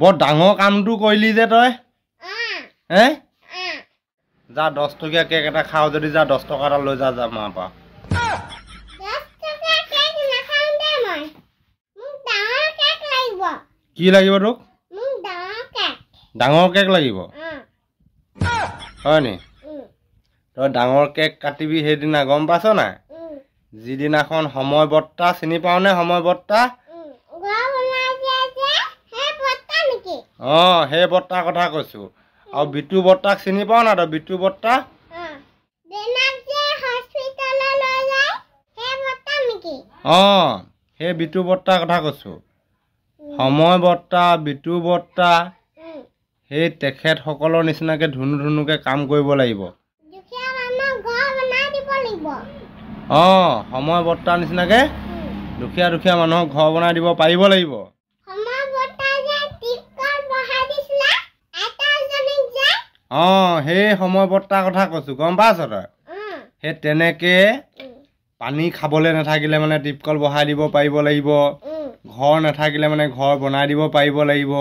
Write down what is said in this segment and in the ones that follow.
বৰ ডাঙৰ কামটো কৰিলি যে তই হে যা 10 টকীয়া কেক এটা খাও যদি যা 10 টকা এটা লৈ যা যা মাৰ পৰা 10 টকা কেক নাখাও দে মই মোক ডাঙৰ কেক লাগিব কি লাগিব তোক মোক ডাঙৰ কেক লাগিব হয় নি তই ডাঙৰ কেক কাটিবি সেইদিনা গম পাছ না যিদিনাখন সময় বৰ্তা চিনি পাও নে সময় বৰ্তা সেই বৰ্তাৰ কথা কৈছো আৰু বিটু বৰ্তাক চিনি পাও না তই বিটু বৰ্তা সেই বিটু বৰ্তাৰ কথা কৈছো সময় বৰ্তা বিটু বৰ্তা সেই তেখেত সকলৰ নিচিনাকে ধুনু ধুনুকে কাম কৰিব লাগিব সময় বৰ্তাৰ নিচিনাকে দুখীয়া দুখীয়া মানুহক ঘৰ বনাই দিব পাৰিব লাগিব সেই সময় বৰ্তাৰ কথা কৈছো গম পাইছ তই সেই তেনেকে পানী খাবলৈ নাথাকিলে মানে টিপকল বহাই দিব পাৰিব লাগিব ঘৰ নাথাকিলে মানে ঘৰ বনাই দিব পাৰিব লাগিব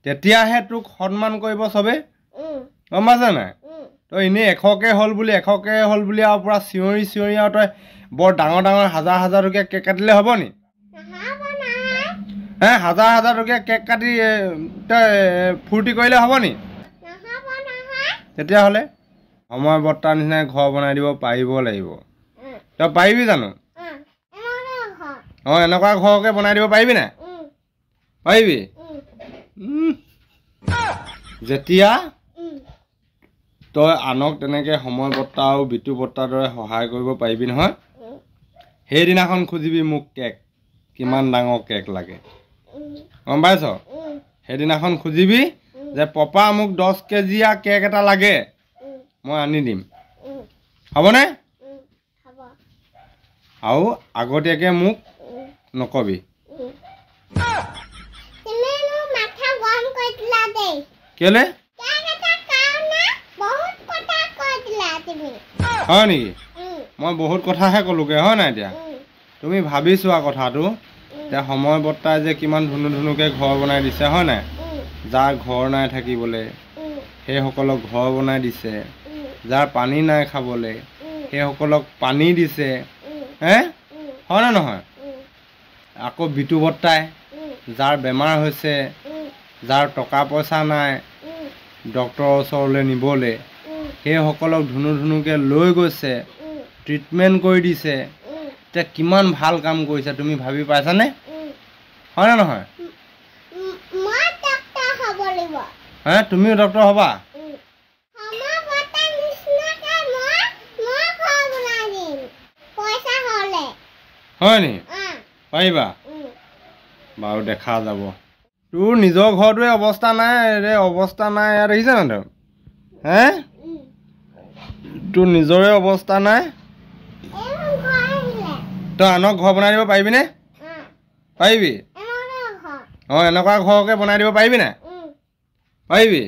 তেতিয়াহে তোক সন্মান কৰিব চবে গম পাইছ নাই তই এনেই 100কে হ'ল বুলি আৰু পুৰা চিঞৰি চিঞৰি আৰু তই বৰ ডাঙৰ ডাঙৰ হাজাৰ টকীয়া কেক কাটিলে হ'ব নি হাজাৰ টকীয়া কেক কাটি তই ফূৰ্তি কৰিলে হ'ব নি তেতিয়াহ'লে সময় বৰ্তাৰ নিচিনাই ঘৰ বনাই দিব পাৰিব লাগিব তই পাৰিবি জানো এনেকুৱা ঘৰকে বনাই দিব পাৰিবি নাই পাৰিবি যেতিয়া তই আনক তেনেকে সময় বৰ্তা আৰু বিটু বৰ্তাৰ দৰে সহায় কৰিব পাৰিবি নহয় সেইদিনাখন খুজিবি মোক কেক কিমান ডাঙৰ কেক লাগে গম পাইছ সেইদিনাখন খুজিবি যে পপা মোক 10 কেজিয়া কেক এটা লাগে মই আনি দিম হ'বনে আৰু আগতীয়াকে মোক নকবি কেলে হয় নেকি মই বহুত কথাহে ক'লোগে হয় নাই এতিয়া তুমি ভাবি চোৱা কথাটো এতিয়া সময় বৰ্তাই যে কিমান ধুনু ধুনুকে ঘৰ বনাই দিছে হয় নাই যাৰ ঘৰ নাই থাকিবলৈ সেইসকলক ঘৰ বনাই দিছে যাৰ পানী নাই খাবলৈ সেইসকলক পানী দিছে হয় নে নহয় আকৌ বিটু বৰ্তাই যাৰ বেমাৰ হৈছে যাৰ টকা পইচা নাই ডক্তৰৰ ওচৰলৈ নিবলৈ সেইসকলক ধুনু ধুনুকে লৈ গৈছে ট্ৰিটমেণ্ট কৰি দিছে এতিয়া কিমান ভাল কাম কৰিছে তুমি ভাবি পাইছানে হয় নে নহয় তুমিও ডক্তৰ হ'বা হয় নি পাৰিবা বাৰু দেখা যাব তোৰ নিজৰ ঘৰটোৱে অৱস্থা নাই ইয়াত দেখিছা না তই তোৰ নিজৰে অৱস্থা নাই তই আনক ঘৰ বনাই দিব পাৰিবিনে পাৰিবি এনেকুৱা ঘৰকে বনাই দিব পাৰিবি নাই পাৰিবি